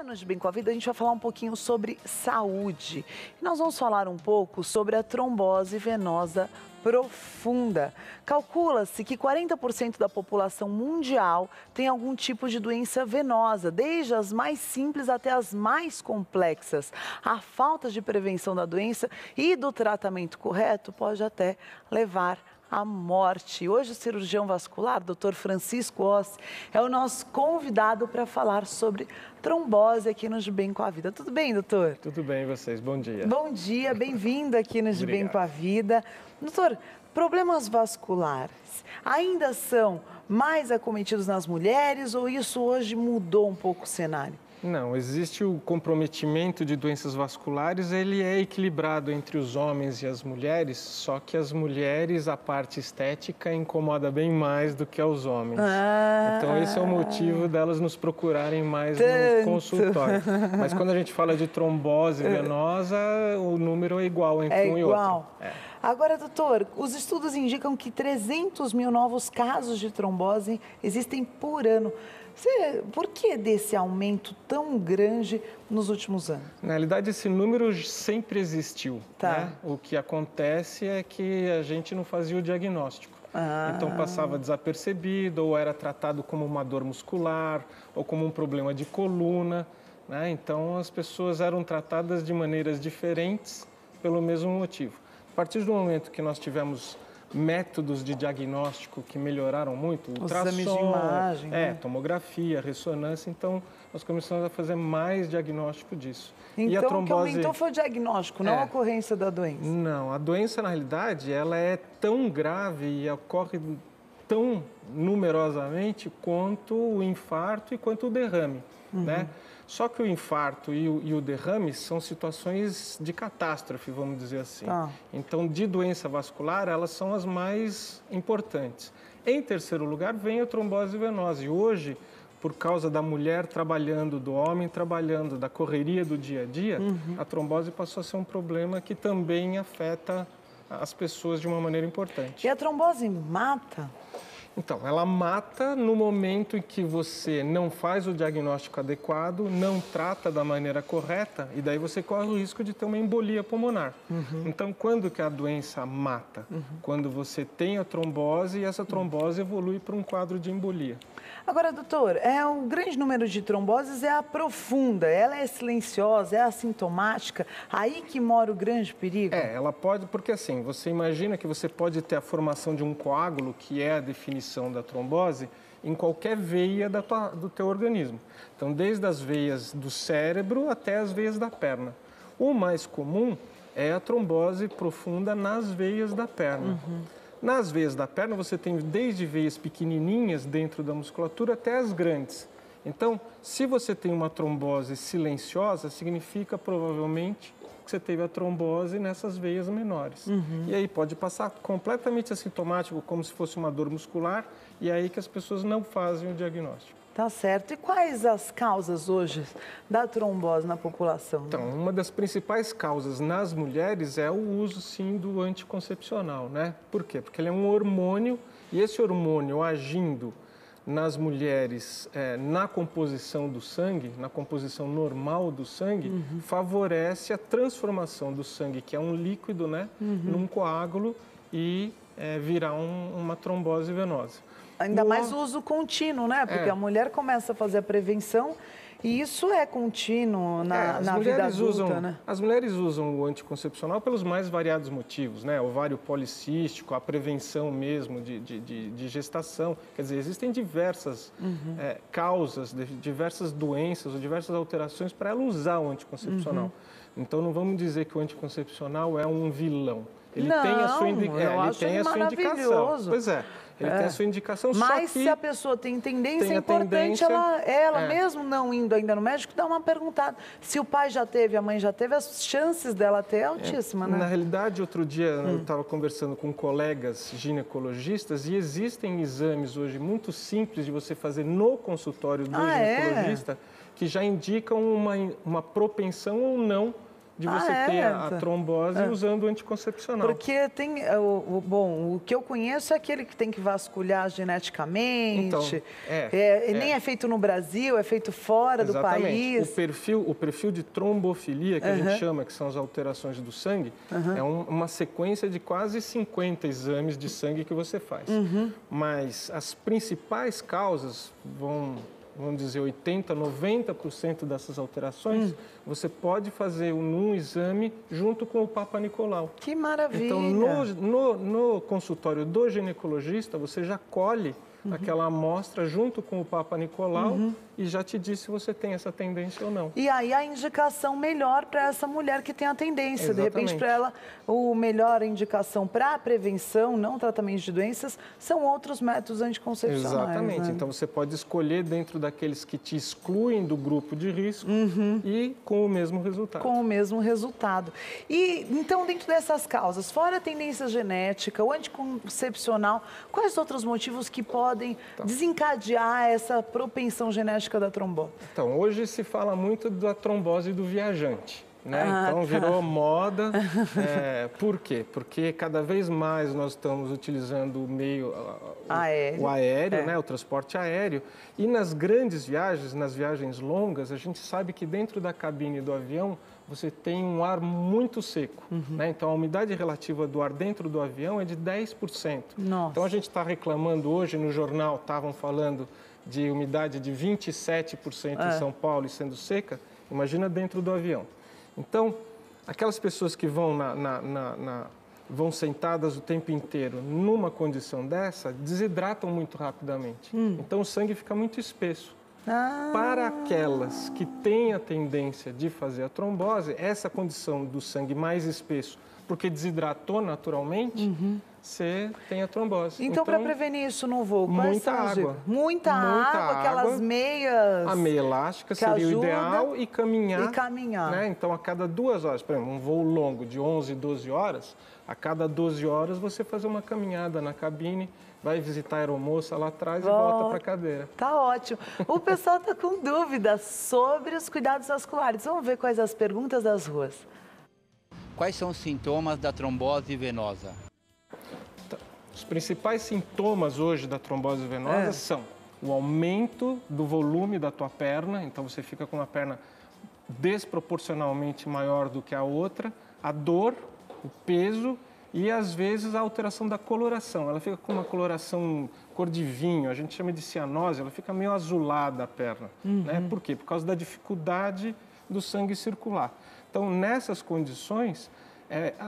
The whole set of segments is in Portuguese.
no De Bem com a Vida, a gente vai falar um pouquinho sobre saúde. E nós vamos falar um pouco sobre a trombose venosa profunda. Calcula-se que 40% da população mundial tem algum tipo de doença venosa, desde as mais simples até as mais complexas. A falta de prevenção da doença e do tratamento correto pode até levar à morte. Hoje o cirurgião vascular, Dr. Francisco Ossi, é o nosso convidado para falar sobre trombose aqui no De Bem com a Vida. Tudo bem, doutor? Tudo bem, e vocês? Bom dia. Bom dia, bem-vindo aqui no De Bem com a Vida. Doutor, problemas vasculares ainda são mais acometidos nas mulheres ou isso hoje mudou um pouco o cenário? Não, existe o comprometimento de doenças vasculares, ele é equilibrado entre os homens e as mulheres, só que as mulheres, a parte estética incomoda bem mais do que aos homens. Então esse é o motivo delas nos procurarem mais no consultório. Mas quando a gente fala de trombose venosa, o número é igual entre um e outro. Agora, doutor, os estudos indicam que 300 mil novos casos de trombose existem por ano. Por que desse aumento tão grande nos últimos anos? Na realidade, esse número sempre existiu. Né? O que acontece é que a gente não fazia o diagnóstico. Então passava desapercebido, ou era tratado como uma dor muscular, ou como um problema de coluna. Né? Então as pessoas eram tratadas de maneiras diferentes pelo mesmo motivo. A partir do momento que nós tivemos métodos de diagnóstico que melhoraram muito, ultrassom, exames de imagem, tomografia, ressonância, então nós começamos a fazer mais diagnóstico disso. Então e a trombose... o que aumentou foi o diagnóstico, não a ocorrência da doença? Não, a doença na realidade ela é tão grave e ocorre tão numerosamente quanto o infarto e quanto o derrame, né? Só que o infarto e o derrame são situações de catástrofe, vamos dizer assim. Então, de doença vascular, elas são as mais importantes. Em terceiro lugar, vem a trombose venosa. E hoje, por causa da mulher trabalhando, do homem trabalhando, da correria do dia a dia, a trombose passou a ser um problema que também afeta as pessoas de uma maneira importante. E a trombose mata? Então, ela mata no momento em que você não faz o diagnóstico adequado, não trata da maneira correta e daí você corre o risco de ter uma embolia pulmonar. Então, quando que a doença mata? Quando você tem a trombose e essa trombose evolui para um quadro de embolia. Agora, doutor, o grande número de tromboses é a profunda, ela é silenciosa, é assintomática, aí que mora o grande perigo? Ela pode, porque assim, você imagina que você pode ter a formação de um coágulo, que é a definição da trombose, em qualquer veia do teu organismo. Então, desde as veias do cérebro até as veias da perna. O mais comum é a trombose profunda nas veias da perna. Nas veias da perna, você tem desde veias pequenininhas dentro da musculatura até as grandes. Então, se você tem uma trombose silenciosa, significa provavelmente que você teve a trombose nessas veias menores. E aí pode passar completamente assintomático, como se fosse uma dor muscular, e é aí que as pessoas não fazem o diagnóstico. Tá certo. E quais as causas hoje da trombose na população? Então, uma das principais causas nas mulheres é o uso, sim, do anticoncepcional, né? Por quê? Porque ele é um hormônio e esse hormônio agindo nas mulheres na composição do sangue, na composição normal do sangue, favorece a transformação do sangue, que é um líquido, né, num coágulo e virar uma trombose venosa. Ainda mais o uso contínuo, né? Porque a mulher começa a fazer a prevenção e isso é contínuo na vida adulta, né? As mulheres usam o anticoncepcional pelos mais variados motivos, né? Ovário policístico, a prevenção mesmo de gestação. Quer dizer, existem diversas causas, diversas doenças ou diversas alterações para ela usar o anticoncepcional. Então, não vamos dizer que o anticoncepcional é um vilão. Ele tem a sua indicação. Pois é. Ele tem a sua indicação, mas se a pessoa tem tendência, é importante ela mesmo não indo ainda no médico, dar uma perguntada. Se o pai já teve, a mãe já teve, as chances dela ter é altíssima, né? Na realidade, outro dia eu estava conversando com colegas ginecologistas e existem exames hoje muito simples de você fazer no consultório do ginecologista que já indicam uma propensão ou não de você ter a trombose usando o anticoncepcional. Porque tem, o que eu conheço é aquele que tem que vasculhar geneticamente, então, nem é feito no Brasil, é feito fora do país. O perfil de trombofilia, que a gente chama, que são as alterações do sangue, é uma sequência de quase 50 exames de sangue que você faz. Mas as principais causas vamos dizer, 80%, 90% dessas alterações, você pode fazer num exame junto com o Papa Nicolau. Que maravilha! Então, no consultório do ginecologista, você já colhe aquela amostra junto com o Papa Nicolau e já te diz se você tem essa tendência ou não. E aí a indicação melhor para essa mulher que tem a tendência. Exatamente. De repente, para ela, a melhor indicação para a prevenção, não tratamento de doenças, são outros métodos anticoncepcionais. Exatamente. Né? Então, você pode escolher dentro daqueles que te excluem do grupo de risco e com o mesmo resultado. Com o mesmo resultado. E, então, dentro dessas causas, fora a tendência genética, o anticoncepcional, quais outros motivos que podem desencadear essa propensão genética da trombose? Então, hoje se fala muito da trombose do viajante, né? Então, virou moda. Por quê? Porque cada vez mais nós estamos utilizando o meio aéreo, né? O transporte aéreo. E nas grandes viagens, nas viagens longas, a gente sabe que dentro da cabine do avião você tem um ar muito seco. Né? Então, a umidade relativa do ar dentro do avião é de 10%. Nossa. Então, a gente está reclamando hoje, no jornal estavam falando de umidade de 27% em São Paulo e sendo seca, imagina dentro do avião. Então, aquelas pessoas que vão, vão sentadas o tempo inteiro numa condição dessa, desidratam muito rapidamente. Então, o sangue fica muito espesso. Para aquelas que têm a tendência de fazer a trombose, essa condição do sangue mais espesso, porque desidratou naturalmente, você tem a trombose. Então, para prevenir isso no voo, muita água. Muita água, aquelas meias... A meia elástica seria o ideal e caminhar. Né? Então, a cada 2 horas, por exemplo, um voo longo de 11, 12 horas, a cada 12 horas você fazer uma caminhada na cabine, vai visitar a aeromoça lá atrás e volta para a cadeira. Tá ótimo. O pessoal está com dúvidas sobre os cuidados vasculares. Vamos ver quais as perguntas das ruas. Quais são os sintomas da trombose venosa? Os principais sintomas hoje da trombose venosa são o aumento do volume da tua perna, então você fica com uma perna desproporcionalmente maior do que a outra, a dor, o peso e, às vezes, a alteração da coloração. Ela fica com uma coloração cor de vinho, a gente chama de cianose, ela fica meio azulada a perna. Né? Por quê? Por causa da dificuldade do sangue circular. Então, nessas condições,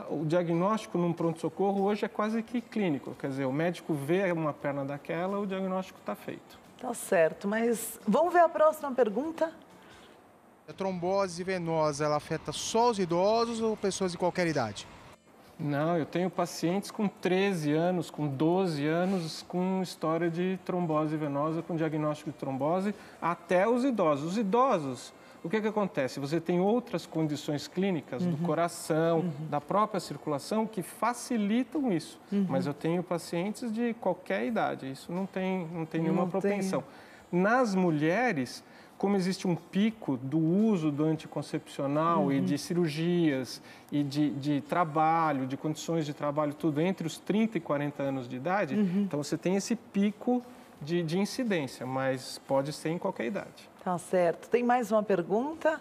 o diagnóstico num pronto-socorro hoje é quase que clínico. Quer dizer, o médico vê uma perna daquela, o diagnóstico está feito. Tá certo, mas vamos ver a próxima pergunta? A trombose venosa, ela afeta só os idosos ou pessoas de qualquer idade? Não, eu tenho pacientes com 13 anos, com 12 anos, com história de trombose venosa, com diagnóstico de trombose, até os idosos. Os idosos, o que acontece? Você tem outras condições clínicas do coração, da própria circulação, que facilitam isso. Mas eu tenho pacientes de qualquer idade, isso não tem nenhuma propensão. Nas mulheres, como existe um pico do uso do anticoncepcional e de cirurgias e de trabalho, de condições de trabalho, tudo entre os 30 e 40 anos de idade, então você tem esse pico de incidência, mas pode ser em qualquer idade. Tá certo. Tem mais uma pergunta?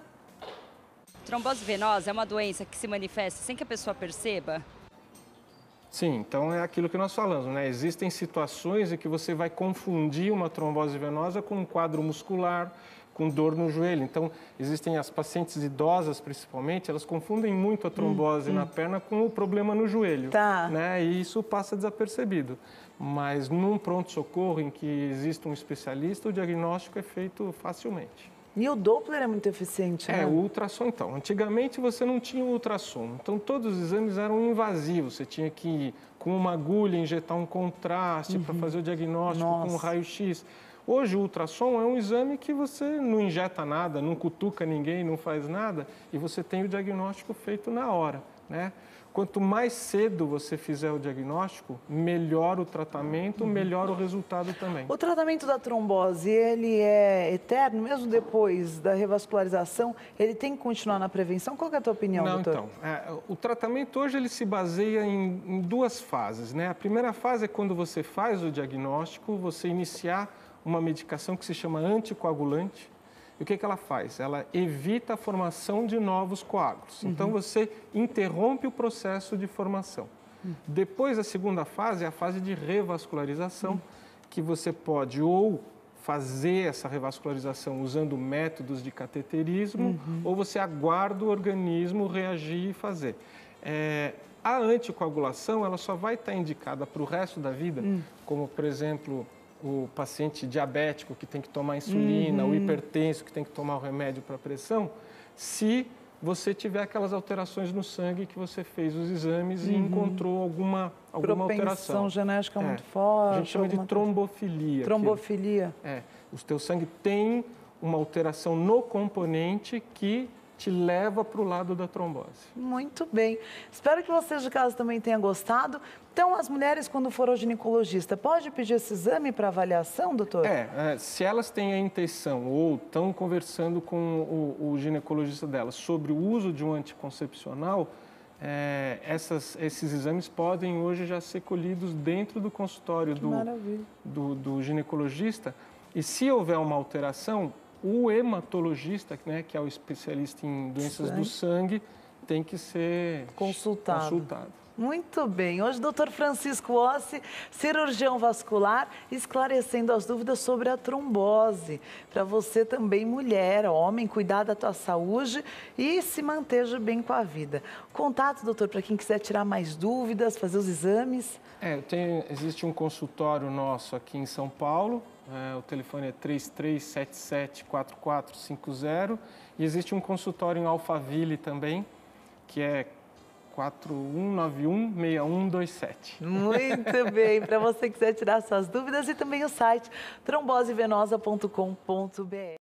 Trombose venosa é uma doença que se manifesta sem que a pessoa perceba? Sim, então é aquilo que nós falamos, né? Existem situações em que você vai confundir uma trombose venosa com um quadro muscular, com dor no joelho. Então, existem as pacientes idosas, principalmente, elas confundem muito a trombose na perna com o problema no joelho. Né? E isso passa desapercebido. Mas num pronto-socorro em que existe um especialista, o diagnóstico é feito facilmente. E o Doppler é muito eficiente, né? O ultrassom, então. Antigamente você não tinha ultrassom, então todos os exames eram invasivos. Você tinha que ir com uma agulha, injetar um contraste para fazer o diagnóstico com um raio-x. Hoje o ultrassom é um exame que você não injeta nada, não cutuca ninguém, não faz nada e você tem o diagnóstico feito na hora. né? Quanto mais cedo você fizer o diagnóstico, melhor o tratamento, melhor o resultado também. O tratamento da trombose, ele é eterno, mesmo depois da revascularização? Ele tem que continuar na prevenção? Qual que é a tua opinião, doutor? Então, o tratamento hoje ele se baseia em duas fases, né? A primeira fase é quando você faz o diagnóstico, você iniciar uma medicação que se chama anticoagulante. E o que ela faz? Ela evita a formação de novos coágulos. Então, você interrompe o processo de formação. Depois, a segunda fase é a fase de revascularização, que você pode ou fazer essa revascularização usando métodos de cateterismo, ou você aguarda o organismo reagir e fazer. A anticoagulação, ela só vai estar indicada para o resto da vida, como, por exemplo, o paciente diabético que tem que tomar insulina, o hipertenso que tem que tomar o remédio para pressão, se você tiver aquelas alterações no sangue que você fez os exames e encontrou alguma alteração. Propensão genética muito forte. A gente chama de trombofilia. Trombofilia. O teu sangue tem uma alteração no componente que te leva para o lado da trombose. Muito bem. Espero que vocês de casa também tenham gostado. Então, as mulheres, quando for ao ginecologista, pode pedir esse exame para avaliação, doutor? Se elas têm a intenção ou estão conversando com o ginecologista delas sobre o uso de um anticoncepcional, esses exames podem hoje já ser colhidos dentro do consultório do ginecologista. E se houver uma alteração, o hematologista, né, que é o especialista em doenças do sangue, tem que ser consultado. Muito bem. Hoje, doutor Francisco Ossi, cirurgião vascular, esclarecendo as dúvidas sobre a trombose. Para você também, mulher, homem, cuidar da tua saúde e se manter bem com a vida. Contato, doutor, para quem quiser tirar mais dúvidas, fazer os exames. Existe um consultório nosso aqui em São Paulo. O telefone é 3377-4450 e existe um consultório em Alphaville também, que é 4191-6127. Muito bem, para você que quiser tirar suas dúvidas e também o site trombosevenosa.com.br.